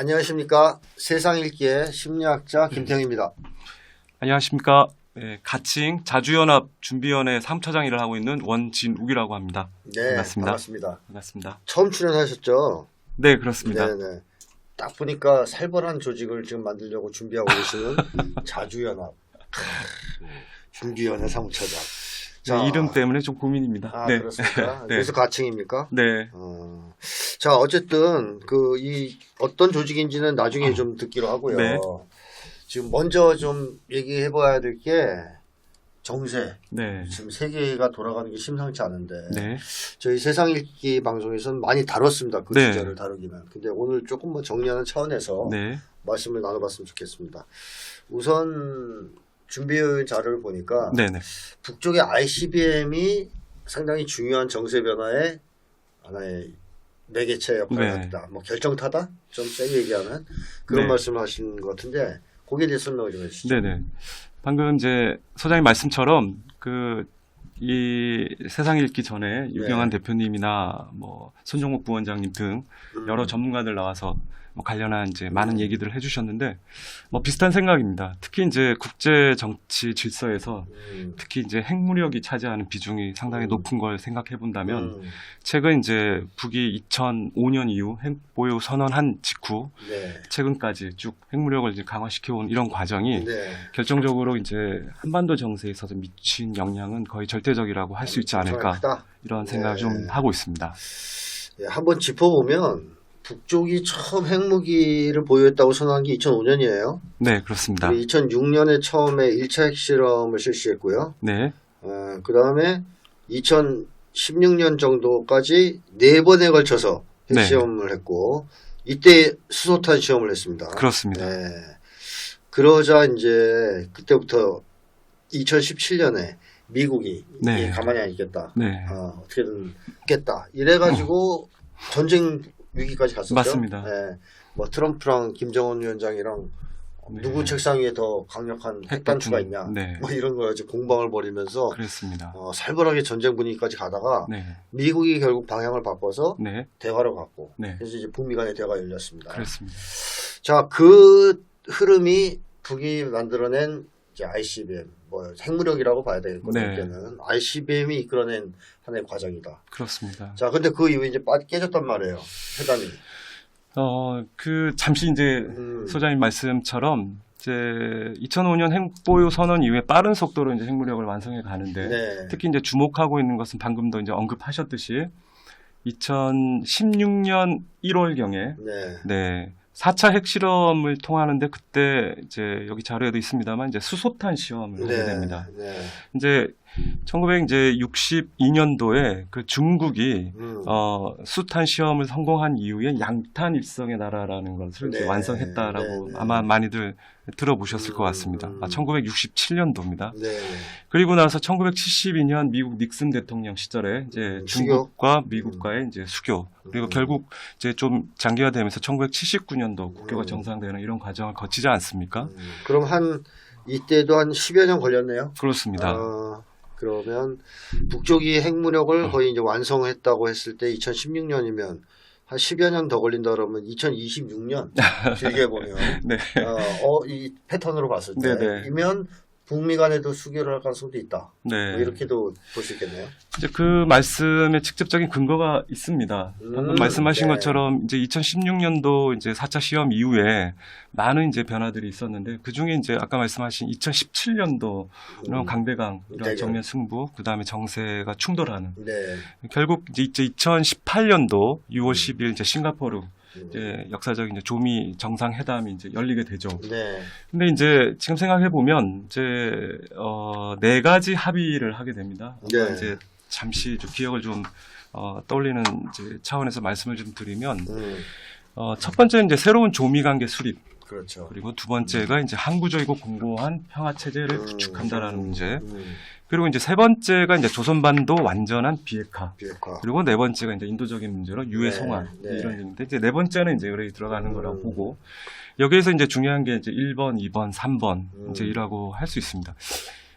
안녕하십니까. 세상 읽기의 심리학자 김태형입니다. 안녕하십니까. 네, 가칭 자주연합 준비위원회 3차장 일을 하고 있는 원진욱이라고 합니다. 네, 반갑습니다. 반갑습니다. 처음 출연하셨죠? 네, 그렇습니다. 네네. 딱 보니까 살벌한 조직을 지금 만들려고 준비하고 계시는 자주연합 준비위원회 3차장. 네, 이름 때문에 좀 고민입니다. 아, 네. 그렇습니까? 네. 그래서 가칭입니까? 네. 자, 어쨌든 이 어떤 조직인지는 나중에 좀 듣기로 하고요. 네. 지금 먼저 좀 얘기해 봐야 될 게 정세. 네. 지금 세계가 돌아가는 게 심상치 않은데 네. 저희 세상 읽기 방송에서는 많이 다뤘습니다. 그 네. 주제를 다루기는. 근데 오늘 조금 뭐 정리하는 차원에서 네. 말씀을 나눠봤으면 좋겠습니다. 우선 준비해 자료를 보니까 네네. 북쪽의 ICBM이 상당히 중요한 정세 변화의 하나의 매개체 역할을 네. 합니다. 뭐 결정타다? 좀 세게 얘기하면 그런 네. 말씀을 하신 것 같은데 거기에 대해 설명을 좀 해주시죠. 네네. 방금 이제 소장님 말씀처럼 이 세상 읽기 전에 유경환 대표님이나 뭐 손정목 부원장님 등 여러 전문가들 나와서 뭐 관련한 이제 많은 얘기들을 해주셨는데 뭐 비슷한 생각입니다. 특히 이제 국제 정치 질서에서 특히 이제 핵무력이 차지하는 비중이 상당히 높은 걸 생각해 본다면 최근 이제 북이 2005년 이후 핵보유 선언한 직후 네. 최근까지 쭉 핵무력을 이제 강화시켜온 이런 과정이 네. 결정적으로 이제 한반도 정세에 있어서 미친 영향은 거의 절대적이라고 할 수 있지 않을까 크다. 이런 생각을 네. 좀 하고 있습니다. 예, 한번 짚어보면 북쪽이 처음 핵무기를 보유했다고 선언한 게 2005년이에요. 네, 그렇습니다. 2006년에 처음에 1차 핵실험을 실시했고요. 네, 그 다음에 2016년 정도까지 4번에 걸쳐서 핵시험을 했고 이때 수소탄 시험을 했습니다. 그렇습니다. 네. 그러자 이제 그때부터 2017년에 미국이 네. 가만히 안 있겠다. 네. 어떻게든 했겠다. 이래가지고 전쟁 위기까지 갔었죠. 맞습니다. 네. 뭐 트럼프랑 김정은 위원장이랑 네. 누구 책상 위에 더 강력한 핵단추가 있냐. 네. 뭐 이런 거 가지고 공방을 벌이면서 그렇습니다. 살벌하게 전쟁 분위기까지 가다가 네, 미국이 결국 방향을 바꿔서 네, 대화로 갔고 네, 그래서 이제 북미 간의 대화가 열렸습니다. 그렇습니다. 자, 그 흐름이 북이 만들어낸 이제 ICBM, 뭐 핵무력이라고 봐야 되겠거든요. 네. 이때는 ICBM이 이끌어낸 하나의 과정이다. 그렇습니다. 자, 근데 그 이후에 이제 깨졌단 말이에요. 회담이. 잠시 이제 소장님 말씀처럼 이제 2005년 핵보유 선언 이후에 빠른 속도로 이제 핵무력을 완성해 가는데 네. 특히 이제 주목하고 있는 것은 방금도 이제 언급하셨듯이 2016년 1월경에 네. 4차 핵실험을 통하는데 그때 이제 여기 자료에도 있습니다만 이제 수소탄 시험을 하게 됩니다. 네. 이제 1962년도에 그 중국이 수탄 시험을 성공한 이후에 양탄 일성의 나라라는 것을 이제 네. 완성했다라고 네. 아마 많이들 들어보셨을 것 같습니다. 1967년도입니다. 네. 그리고 나서 1972년 미국 닉슨 대통령 시절에 이제 중국과 미국과의 이제 수교 그리고 결국 이제 좀 장기화되면서 1979년도 국교가 정상되는 이런 과정을 거치지 않습니까? 그럼 이때도 한 10여 년 걸렸네요. 그렇습니다. 그러면 북쪽이 핵무력을 거의 이제 완성했다고 했을 때 2016년이면 한 10여 년 더 걸린다 그러면 2026년 길게 보면 네. 이 패턴으로 봤을 네네. 때이면 북미 간에도 수교를 할 가능성도 있다. 네. 뭐 이렇게도 볼 수 있겠네요. 이제 그 말씀에 직접적인 근거가 있습니다. 방금 말씀하신 네. 것처럼 이제 2016년도 이제 4차 시험 이후에 많은 이제 변화들이 있었는데 그 중에 이제 아까 말씀하신 2017년도 이런 강대강 이런 대결. 정면 승부, 그 다음에 정세가 충돌하는 네. 결국 이제 2018년도 6월 10일 이제 싱가포르 이제 역사적인 이제 조미 정상회담이 이제 열리게 되죠. 네. 근데 이제 지금 생각해 보면 이제 4가지 합의를 하게 됩니다. 네. 이제 잠시 좀 기억을 좀 떠올리는 이제 차원에서 말씀을 좀 드리면 첫 번째는 이제 새로운 조미 관계 수립. 그렇죠. 그리고 두 번째가 이제 항구적이고 공고한 평화 체제를 구축한다라는 문제. 그리고 이제 세 번째가 이제 조선반도 완전한 비핵화. 그리고 네 번째가 이제 인도적인 문제로 유해 송환 이런 얘기인데 이제 네 번째는 이제 여기 들어가는 거라고 보고 여기에서 이제 중요한 게 이제 1번, 2번, 3번 이제 이라고 할 수 있습니다.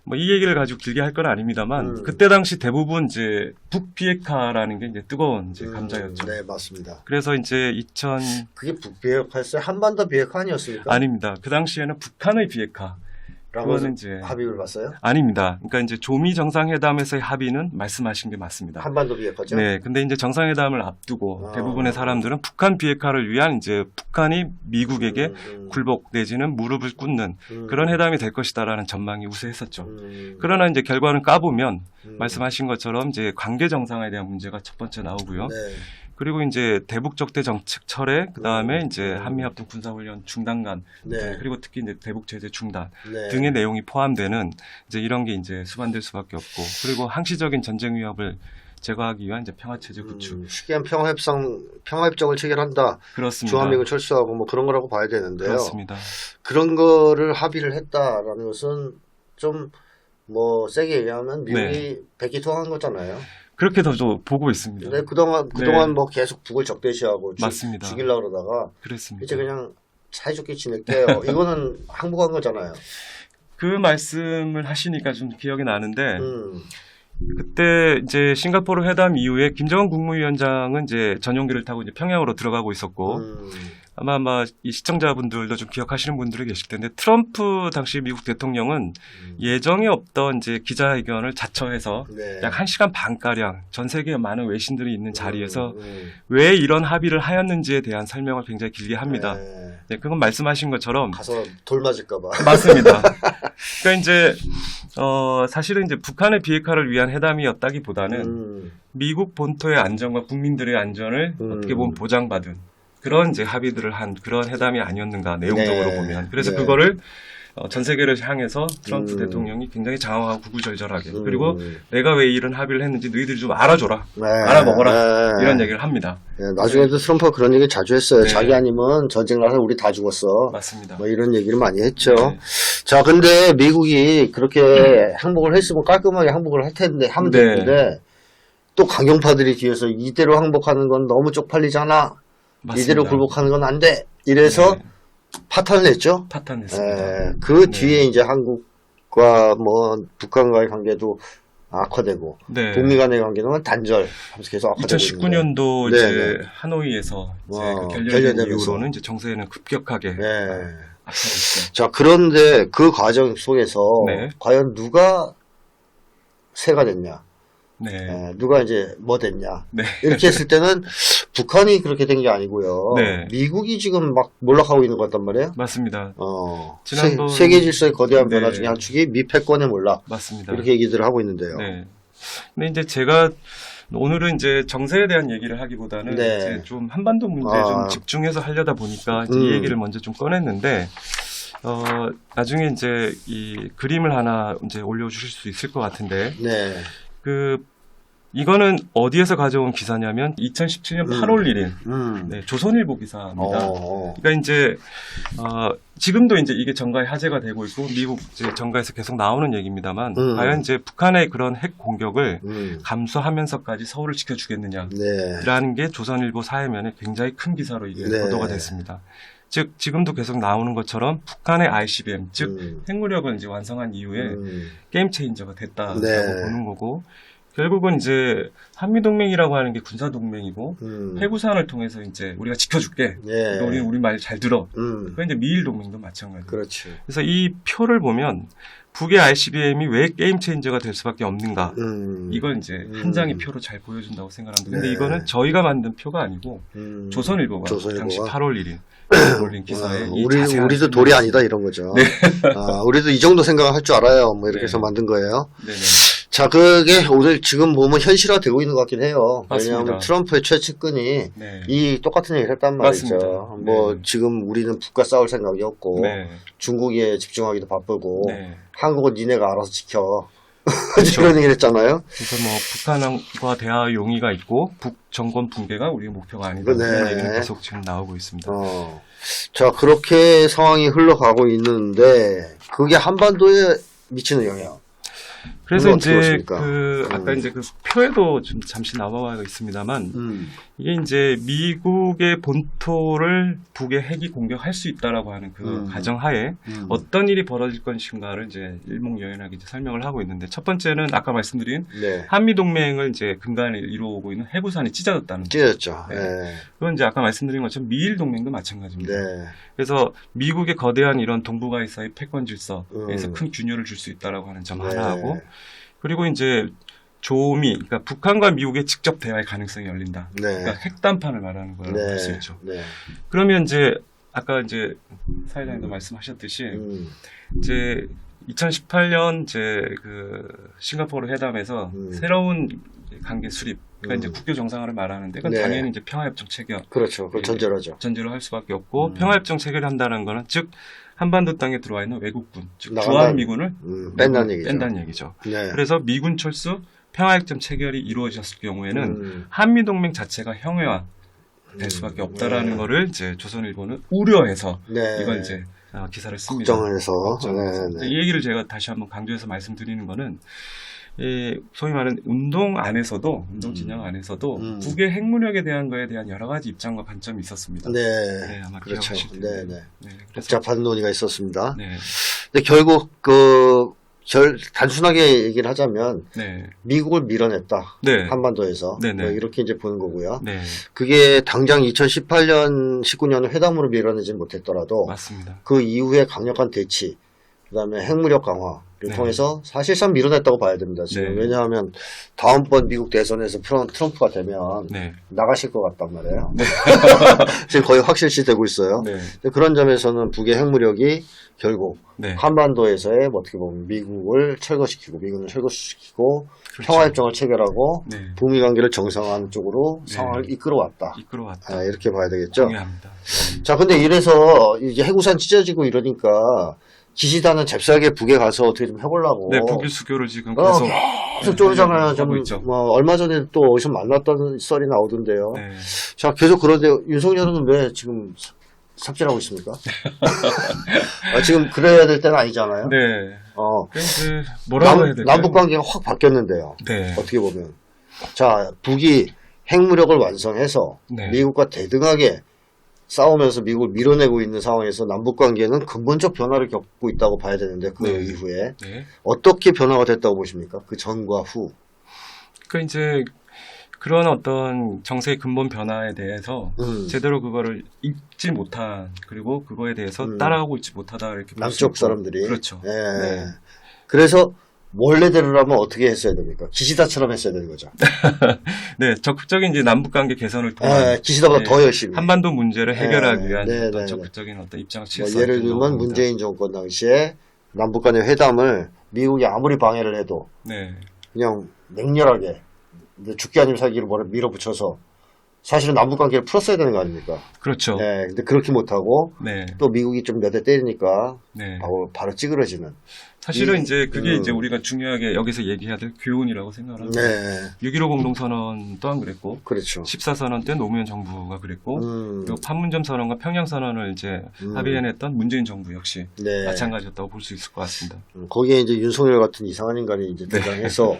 뭐 이 얘기를 가지고 길게 할 건 아닙니다만 그때 당시 대부분 이제 북비핵화라는 게 이제 뜨거운 이제 감자였죠. 네, 맞습니다. 그래서 이제 그게 북비핵화였어요? 한반도 비핵화 아니었습니까? 아닙니다. 그 당시에는 북한의 비핵화. 라고 그거는 이제 합의를 봤어요? 아닙니다. 그러니까 이제 조미 정상회담에서의 합의는 말씀하신 게 맞습니다. 한반도 비핵화죠? 네, 근데 이제 정상회담을 앞두고 아. 대부분의 사람들은 북한 비핵화를 위한 이제 북한이 미국에게 굴복 내지는 무릎을 꿇는 그런 회담이 될 것이다라는 전망이 우세했었죠. 그러나 이제 결과는 까보면 말씀하신 것처럼 이제 관계 정상화에 대한 문제가 첫 번째 나오고요. 네. 그리고 이제 대북 적대 정책 철회, 그 다음에 이제 한미합동 군사훈련 중단간, 네. 그리고 특히 이제 대북 제재 중단 네. 등의 내용이 포함되는 이제 이런 게 이제 수반될 수밖에 없고, 그리고 항시적인 전쟁 위협을 제거하기 위한 이제 평화 체제 구축. 쉽게 하면 평화협정을 체결한다. 그렇습니다. 주한미군 철수하고 뭐 그런 거라고 봐야 되는데요. 그렇습니다. 그런 거를 합의를 했다라는 것은 좀 뭐 세게 얘기하면 미국이 네. 백기통한 거잖아요. 그렇게 더 보고 있습니다. 근데 그동안 네. 뭐 계속 북을 적대시하고 맞습니다. 죽이려고 그러다가 그렇습니다. 이제 그냥 사이좋게 지낼게요. 이거는 항복한 거잖아요. 그 말씀을 하시니까 좀 기억이 나는데, 음. 그때 이제 싱가포르 회담 이후에 김정은 국무위원장은 이제 전용기를 타고 이제 평양으로 들어가고 있었고, 아마 이 시청자분들도 좀 기억하시는 분들이 계실 텐데, 트럼프 당시 미국 대통령은 예정에 없던 이제 기자회견을 자처해서 네. 약 1시간 반가량 전 세계의 많은 외신들이 있는 자리에서 왜 이런 합의를 하였는지에 대한 설명을 굉장히 길게 합니다. 네. 네, 그건 말씀하신 것처럼 가서 돌 맞을까봐. 맞습니다. 그러니까 이제 사실은 이제 북한의 비핵화를 위한 회담이었다기보다는 미국 본토의 안전과 국민들의 안전을 어떻게 보면 보장받은 그런 이제 합의들을 한 그런 회담이 아니었는가 내용적으로 네. 보면. 그래서 네. 그거를 전 세계를 향해서 트럼프 음. 대통령이 굉장히 장황하고 구구절절하게 그리고 내가 왜 이런 합의를 했는지 너희들이 좀 알아줘라. 네. 알아먹어라. 네. 이런 얘기를 합니다. 네, 나중에도 트럼프가 그런 얘기 자주 했어요. 네. 자기 아니면 전쟁 나서 우리 다 죽었어. 맞습니다. 뭐 이런 얘기를 많이 했죠. 네. 자, 근데 미국이 그렇게 항복을 했으면 깔끔하게 항복을 할 텐데, 하면 네. 되는데, 또 강경파들이 뒤에서 이대로 항복하는 건 너무 쪽팔리잖아. 맞습니다. 이대로 굴복하는 건 안 돼. 이래서 네. 파탄을 냈죠. 파탄냈습니다. 그 네. 뒤에 이제 한국과 뭐 북한과의 관계도 악화되고, 네. 북미 간의 관계는 단절 하면서 계속 악화되고 2019년도 있는데. 이제 네, 네. 하노이에서 이제 그 결렬된 결렬되면서. 이후로는 이제 정세는 급격하게 네. 악화됐죠. 자, 그런데 그 과정 속에서 네. 과연 누가 새가 됐냐? 네. 누가 이제 뭐 됐냐? 네. 이렇게 했을 때는 북한이 그렇게 된 게 아니고요. 네. 미국이 지금 막 몰락하고 있는 것 같단 말이에요. 맞습니다. 지난번 세계 질서의 거대한 네. 변화 중에 한 축이 미 패권의 몰락. 맞습니다. 이렇게 얘기들을 하고 있는데요. 네. 근데 이제 제가 오늘은 이제 정세에 대한 얘기를 하기보다는 네. 이제 좀 한반도 문제에 좀 집중해서 하려다 보니까 이제 이 얘기를 먼저 좀 꺼냈는데 나중에 이제 이 그림을 하나 이제 올려주실 수 있을 것 같은데 네. 이거는 어디에서 가져온 기사냐면 2017년 8월 1일 네, 조선일보 기사입니다. 그러니까 이제 지금도 이제 이게 정가의 화제가 되고 있고 미국 이제 정가에서 계속 나오는 얘기입니다만 과연 이제 북한의 그런 핵 공격을 감수하면서까지 서울을 지켜주겠느냐라는 게 조선일보 사회면에 굉장히 큰 기사로 이게 네. 보도가 됐습니다. 즉 지금도 계속 나오는 것처럼 북한의 ICBM 즉 핵무력을 이제 완성한 이후에 게임 체인저가 됐다라고 네. 보는 거고. 결국은 이제 한미동맹이라고 하는 게 군사동맹이고 해구산을 통해서 이제 우리가 지켜줄게. 예. 우리 말 잘 들어. 그 이제 미일동맹도 마찬가지예요. 그렇지. 그래서 이 표를 보면 북의 ICBM이 왜 게임 체인저가 될 수밖에 없는가. 이걸 이제 한 장의 표로 잘 보여준다고 생각합니다. 근데 네. 이거는 저희가 만든 표가 아니고 조선일보가 당시 8월 1일 올린 기사에 이 자세한 우리도 돌이 아니다 이런 거죠. 네. 우리도 이 정도 생각을 할 줄 알아요. 뭐 이렇게 네. 해서 만든 거예요. 네네. 자, 그게 오늘 지금 보면 현실화되고 있는 것 같긴 해요. 맞습니다. 왜냐하면 트럼프의 최측근이 네. 이 똑같은 얘기를 했단 말이죠. 맞습니다. 뭐 네. 지금 우리는 북과 싸울 생각이 없고 네. 중국에 집중하기도 바쁘고 네. 한국은 니네가 알아서 지켜. 그렇죠. 그런 얘기를 했잖아요. 그래서 뭐 북한과 대화의 용의가 있고 북 정권 붕괴가 우리의 목표가 아니다. 네. 이런 얘기는 계속 지금 나오고 있습니다. 자, 그렇게 상황이 흘러가고 있는데 그게 한반도에 미치는 영향. 그래서 어떻게 이제 보십니까? 아까 이제 그 표에도 좀 잠시 나와 있습니다만 이게 이제 미국의 본토를 북의 핵이 공격할 수 있다라고 하는 그 가정하에 어떤 일이 벌어질 것인가를 이제 일목요연하게 이제 설명을 하고 있는데 첫 번째는 아까 말씀드린 네. 한미 동맹을 이제 근간에 이루어오고 있는 해구산이 찢어졌다는 거. 찢어졌죠. 네. 네. 그건 이제 아까 말씀드린 것처럼 미일 동맹도 마찬가지입니다. 네. 그래서 미국의 거대한 이런 동북아시아의 패권 질서에서 큰 균열을 줄 수 있다라고 하는 점 네. 하나 하고 그리고 이제 조미, 그러니까 북한과 미국의 직접 대화의 가능성이 열린다. 네. 그러니까 핵단판을 말하는 거라고 네. 할 수 있죠. 네. 그러면 이제 아까 이제 사회자님도 말씀하셨듯이 이제 2018년 이제 그 싱가포르 회담에서 새로운 관계 수립, 그러니까 이제 국교 정상화를 말하는데 그건 네. 당연히 이제 평화협정 체결, 그렇죠. 그걸 전제하죠. 전제로 할 수밖에 없고 평화협정 체결한다는 거는 즉 한반도 땅에 들어와 있는 외국군, 즉 나간다는- 주한미군을 뺀다는 얘기죠. 뺀다는 얘기죠. 네. 그래서 미군 철수, 평화협정 체결이 이루어졌을 경우에는 한미 동맹 자체가 형해화 될 수밖에 없다라는 거를 이제 조선일보는 우려해서 네. 이걸 이제 기사를 씁니다. 걱정을 해서. 걱정해서. 네. 이 얘기를 제가 다시 한번 강조해서 말씀드리는 거는 소위 말하는 운동 안에서도 운동 진영 안에서도 북의 핵무력에 대한 거에 대한 여러 가지 입장과 관점이 있었습니다. 네. 아마 그렇죠. 기억하실 네, 텐데. 네. 네, 그래서 복잡한 논의가 있었습니다. 네, 근데 결국 단순하게 얘기를 하자면 네, 미국을 밀어냈다. 네. 한반도에서. 네네. 뭐 이렇게 이제 보는 거고요. 네, 그게 당장 2018년, 19년 회담으로 밀어내지 못했더라도 맞습니다. 그 이후에 강력한 대치, 그다음에 핵무력 강화를 네. 통해서 사실상 밀어냈다고 봐야 됩니다. 지금 네. 왜냐하면 다음번 미국 대선에서 트럼프가 되면 네, 나가실 것 같단 말이에요. 지금 거의 확실시 되고 있어요. 네, 근데 그런 점에서는 북의 핵무력이 결국 네. 한반도에서의 어떻게 보면 미군을 철거시키고 그렇죠. 평화협정을 체결하고 네. 북미 관계를 정상화하는 쪽으로 네. 상황을 이끌어왔다. 이끌어왔다. 이렇게 봐야 되겠죠. 동의합니다. 자, 근데 이래서 이제 해구산 찢어지고 이러니까 기시다는 잽싸게 북에 가서 어떻게 좀 해보려고. 네, 북일 수교를 지금 계속 계속 쪼르잖아요. 하고 좀, 있죠. 얼마 전에 또 어디서 만났다는 썰이 나오던데요. 네. 자, 계속 그런데 윤석열은 왜 지금 삽질하고 있습니까? 지금 그래야 될 때는 아니잖아요. 네. 그래서 뭐라고 해야 될까요? 남북 관계가 확 바뀌었는데요. 네. 어떻게 보면. 자, 북이 핵무력을 완성해서 네. 미국과 대등하게 싸우면서 미국을 밀어내고 있는 상황에서 남북 관계는 근본적 변화를 겪고 있다고 봐야 되는데 그 네. 이후에 네. 어떻게 변화가 됐다고 보십니까? 그 전과 후. 그 이제 그런 어떤 정세의 근본 변화에 대해서 제대로 그거를 읽지 못한 그리고 그거에 대해서 따라가고 있지 못하다 이렇게 볼수 남쪽 있고. 사람들이. 그렇죠. 예. 네. 그래서 원래대로라면 어떻게 했어야 됩니까? 기시다처럼 했어야 되는 거죠. 네, 적극적인 이제 남북 관계 개선을 통한 기시다보다 네, 더 열심히. 한반도 문제를 해결하기 위한 네, 어떤 네, 적극적인 어떤 입장을 뭐 취했었던 예를 들면 문재인 정권 당시에 남북 간의 회담을 미국이 아무리 방해를 해도 네, 그냥 맹렬하게 이제 죽기 아니면 살기를 밀어붙여서 사실은 남북 관계를 풀었어야 되는 거 아닙니까? 그렇죠. 네, 근데 그렇게 못하고 네, 또 미국이 좀 몇 대 때리니까 네. 바로 찌그러지는. 사실은 이제 그게 이제 우리가 중요하게 여기서 얘기해야 될 교훈이라고 생각을 합니다. 네, 6.15 공동선언 또한 그랬고, 그렇죠. 14선언 때 노무현 정부가 그랬고, 그리고 판문점 선언과 평양 선언을 이제 합의해냈던 문재인 정부 역시 네. 마찬가지였다고 볼 수 있을 것 같습니다. 거기에 이제 윤석열 같은 이상한 인간이 이제 등장해서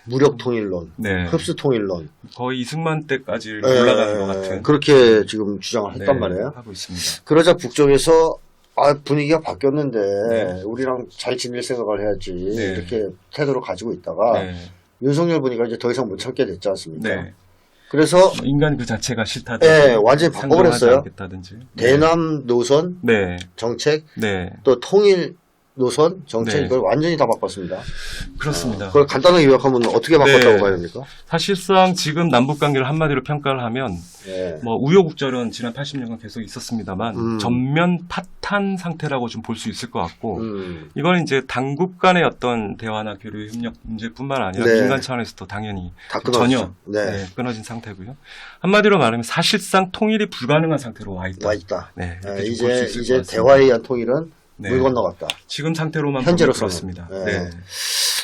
무력 통일론, 네. 흡수 통일론, 거의 이승만 때까지 올라가는 것 같은 그렇게 지금 주장을 했단 네, 말이에요. 하고 있습니다. 그러자 북쪽에서 분위기가 바뀌었는데 네. 우리랑 잘 지낼 생각을 해야지 네. 이렇게 태도를 가지고 있다가 네. 윤석열 보니까 이제 더 이상 못 참게 됐지 않습니까? 네. 그래서 인간 그 자체가 싫다든지, 네, 완전히 바꿔버렸어요. 상정하지 않겠다든지. 대남 노선 네, 정책 네, 또 통일 노선 정책 네. 이걸 완전히 다 바꿨습니다. 그렇습니다. 그걸 간단하게 요약하면 어떻게 바꿨다고 네. 봐야 됩니까? 사실상 지금 남북 관계를 한마디로 평가를 하면 네. 뭐 우여곡절은 지난 80년간 계속 있었습니다만 전면 파탄 상태라고 좀 볼 수 있을 것 같고 이건 이제 당국 간의 어떤 대화나 교류 협력 문제뿐만 아니라 네. 민간 차원에서도 당연히 다 전혀 끊어졌죠. 네. 끊어진 상태고요. 한마디로 말하면 사실상 통일이 불가능한 상태로 와 있다. 와 있다. 네, 네, 이렇게 좀볼수 있을 것 이제 같습니다. 대화에 의한 통일은 네. 물 건너갔다. 지금 상태로만 현재로서는. 그렇습니다. 네. 네.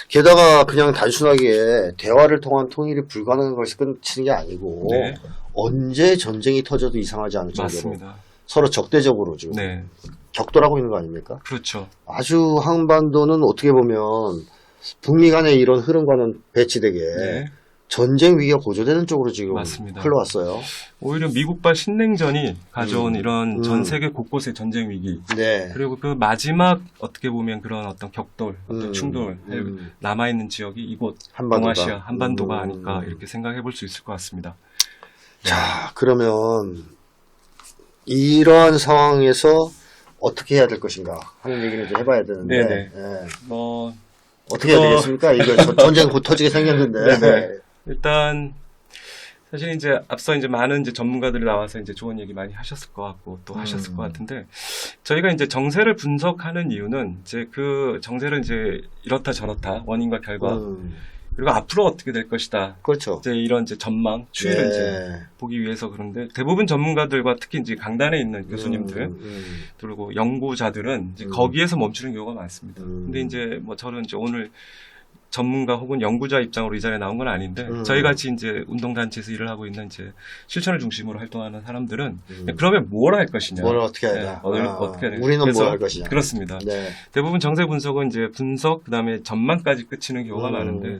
게다가 그냥 단순하게 대화를 통한 통일이 불가능한 것이 끝이는 게 아니고 네. 언제 전쟁이 터져도 이상하지 않을 정도로 맞습니다. 서로 적대적으로 지금 네, 격돌하고 있는 거 아닙니까? 그렇죠. 아주 한반도는 어떻게 보면 북미 간의 이런 흐름과는 배치되게 네. 전쟁 위기가 고조되는 쪽으로 지금 맞습니다. 흘러왔어요. 오히려 미국발 신냉전이 가져온 이런 전 음. 세계 곳곳의 전쟁 위기 네. 그리고 그 마지막 어떻게 보면 그런 어떤 격돌, 어떤 충돌 남아있는 지역이 이곳 한반도다. 동아시아 한반도가 아닐까 음. 이렇게 생각해 볼 수 있을 것 같습니다. 자, 그러면 이러한 상황에서 어떻게 해야 될 것인가 하는 얘기를 좀 해봐야 되는데 네네. 예. 뭐 어떻게 해야 되겠습니까? 이거 전쟁 곧 터지게 생겼는데. 네네. 일단 사실 이제 앞서 이제 많은 이제 전문가들이 나와서 이제 좋은 얘기 많이 하셨을 것 같고 또 하셨을 것 같은데 저희가 이제 정세를 분석하는 이유는 이제 그 정세를 이제 이렇다 저렇다 원인과 결과 그리고 앞으로 어떻게 될 것이다. 그렇죠. 이제 이런 이제 전망 추이를 네. 이제 보기 위해서 그런데 대부분 전문가들과 특히 이제 강단에 있는 교수님들 그리고 연구자들은 이제 거기에서 멈추는 경우가 많습니다. 근데 이제 뭐 저는 이제 오늘 전문가 혹은 연구자 입장으로 이 자리에 나온 건 아닌데 저희 같이 이제 운동단체에서 일을 하고 있는 이제 실천을 중심으로 활동하는 사람들은 그러면 뭘 할 것이냐, 뭘 어떻게 해야 되나? 어떻게 해야 되나. 우리는 그래서 뭘 할 것이냐? 그렇습니다. 네. 대부분 정세 분석은 이제 분석 그다음에 전망까지 그치는 경우가 많은데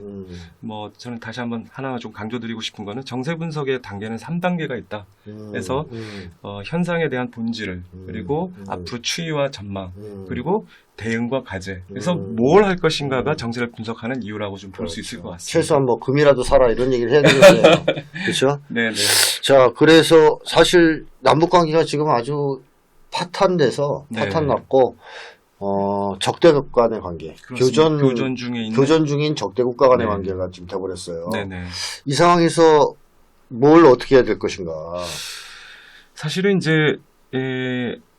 뭐 저는 다시 한번 하나 좀 강조드리고 싶은 거는 정세 분석의 단계는 3단계가 있다. 그래서 현상에 대한 본질을 그리고 앞으로 추이와 전망 그리고 대응과 과제. 그래서 뭘 할 것인가가 정세를 분석하는 이유라고 좀 볼 수 있을 것 같습니다. 최소한 뭐 금이라도 사라 이런 얘기를 해야 되는데 그렇죠? 네네. 자, 그래서 사실 남북 관계가 지금 아주 파탄돼서 네. 파탄났고 적대국 간의 관계, 교전 중에 있는 교전 중인 적대국가 간의 네. 관계가 지금 돼버렸어요. 네네. 이 상황에서 뭘 어떻게 해야 될 것인가? 사실은 이제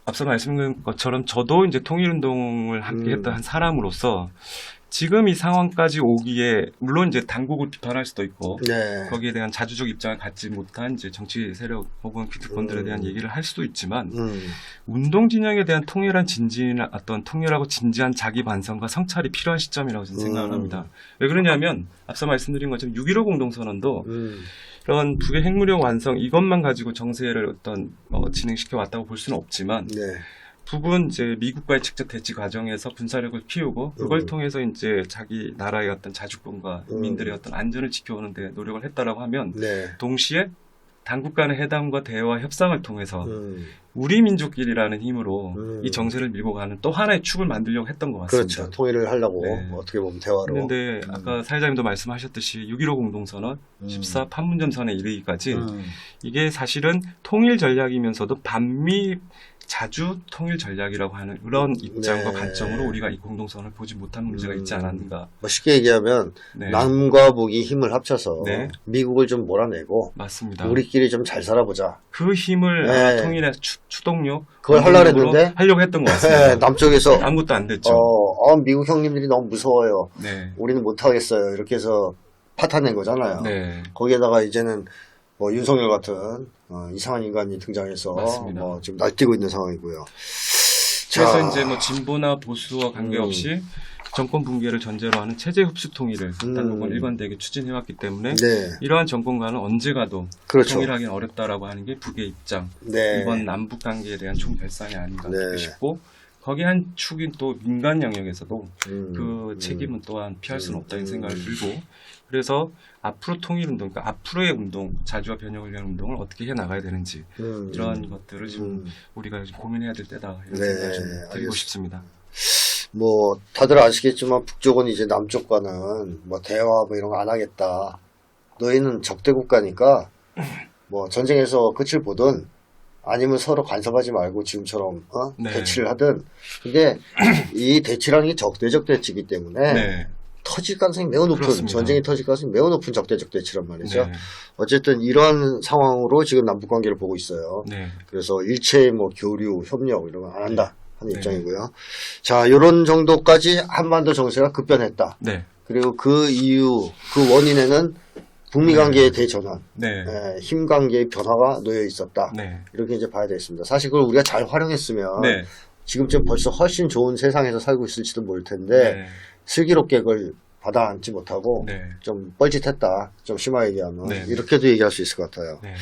앞서 말씀드린 것처럼 저도 이제 통일운동을 함께 했던 한 사람으로서 지금 이 상황까지 오기에 물론 이제 당국을 비판할 수도 있고 네. 거기에 대한 자주적 입장을 갖지 못한 이제 정치 세력 혹은 기득권들에 대한 얘기를 할 수도 있지만 운동 진영에 대한 통일한 진지나 어떤 통일하고 진지한 자기 반성과 성찰이 필요한 시점이라고 저는 생각을 합니다. 왜 그러냐면 앞서 말씀드린 것처럼 6.15 공동선언도 그런 북의 핵무력 완성 이것만 가지고 정세를 어떤 진행시켜 왔다고 볼 수는 없지만 네. 북은 이제 미국과의 직접 대치 과정에서 군사력을 키우고 그걸 통해서 이제 자기 나라의 어떤 자주권과 국민들의 어떤 안전을 지켜오는데 노력을 했다라고 하면 네. 동시에 당국 간의 회담과 대화 협상을 통해서 우리 민족끼리라는 힘으로 이 정세를 밀고 가는 또 하나의 축을 만들려고 했던 것 같습니다. 그렇죠. 통일을 하려고 네. 어떻게 보면 대화로. 그런데 아까 사회자님도 말씀하셨듯이 6.15 공동선언, 14 판문점선에 이르기까지 이게 사실은 통일 전략이면서도 반미 자주 통일 전략이라고 하는 그런 입장과 네. 관점으로 우리가 이 공동선언을 보지 못한 문제가 있지 않았는가. 뭐 쉽게 얘기하면 네. 남과 북이 힘을 합쳐서 네. 미국을 좀 몰아내고 맞습니다. 우리끼리 좀 잘 살아보자. 그 힘을 네. 아마 통일의 추동력 그걸 하려고 했는데 하려고 했던 것 같습니다. 네, 남쪽에서 아무것도 안 됐죠. 미국 형님들이 너무 무서워요. 네. 우리는 못하겠어요. 이렇게 해서 파탄낸 거잖아요. 네. 거기에다가 이제는 뭐 윤석열 같은 이상한 인간이 등장해서 맞습니다. 뭐 지금 날뛰고 있는 상황이고요. 그래서 자, 이제 뭐 진보나 보수와 관계없이 정권 붕괴를 전제로 하는 체제 흡수 통일을 단독은 일관되게 추진해왔기 때문에 네, 이러한 정권과는 언제 가도 그렇죠. 통일하기는 어렵다라고 하는 게 북의 입장. 네, 이번 남북 관계에 대한 총결산이 아닌가 네. 싶고 거기 한 축인 또 민간 영역에서도 음, 그 책임은 또한 피할 수는 없다는 생각을 들고 그래서 앞으로 통일운동, 그러니까 앞으로의 운동, 자주와 변혁을 위한 운동을 어떻게 해 나가야 되는지 이런 것들을 지금 우리가 좀 고민해야 될 때다 이런 네, 생각을 좀 드리고 알겠습니다. 싶습니다. 뭐 다들 아시겠지만 북쪽은 이제 남쪽과는 뭐 대화 뭐 이런 거 안 하겠다. 너희는 적대 국가니까 뭐 전쟁에서 끝을 보든 아니면 서로 간섭하지 말고 지금처럼 네. 대치를 하든. 근데 이 대치라는 게 적대적 대치이기 때문에 네, 터질 가능성이 매우 높은 그렇습니다. 전쟁이 터질 가능성이 매우 높은 적대적 대치란 말이죠. 네, 어쨌든 이러한 상황으로 지금 남북 관계를 보고 있어요. 네, 그래서 일체의 뭐 교류, 협력 이런 거 안 한다 하는 네. 입장이고요. 자, 이런 정도까지 한반도 정세가 급변했다. 네, 그리고 그 이유, 그 원인에는 북미 관계의 대전환, 네, 힘 관계의 변화가 놓여 있었다. 네, 이렇게 이제 봐야 되겠습니다. 사실 그걸 우리가 잘 활용했으면 네, 지금쯤 벌써 훨씬 좋은 세상에서 살고 있을지도 모를 텐데 네, 슬기롭게 그걸 받아안지 못하고 네, 좀 뻘짓했다. 좀 심하게 얘기하면 네. 이렇게도 얘기할 수 있을 것 같아요. 네,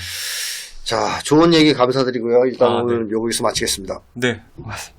자, 좋은 얘기 감사드리고요. 일단 아, 오늘 여기서 마치겠습니다. 네, 고맙습니다.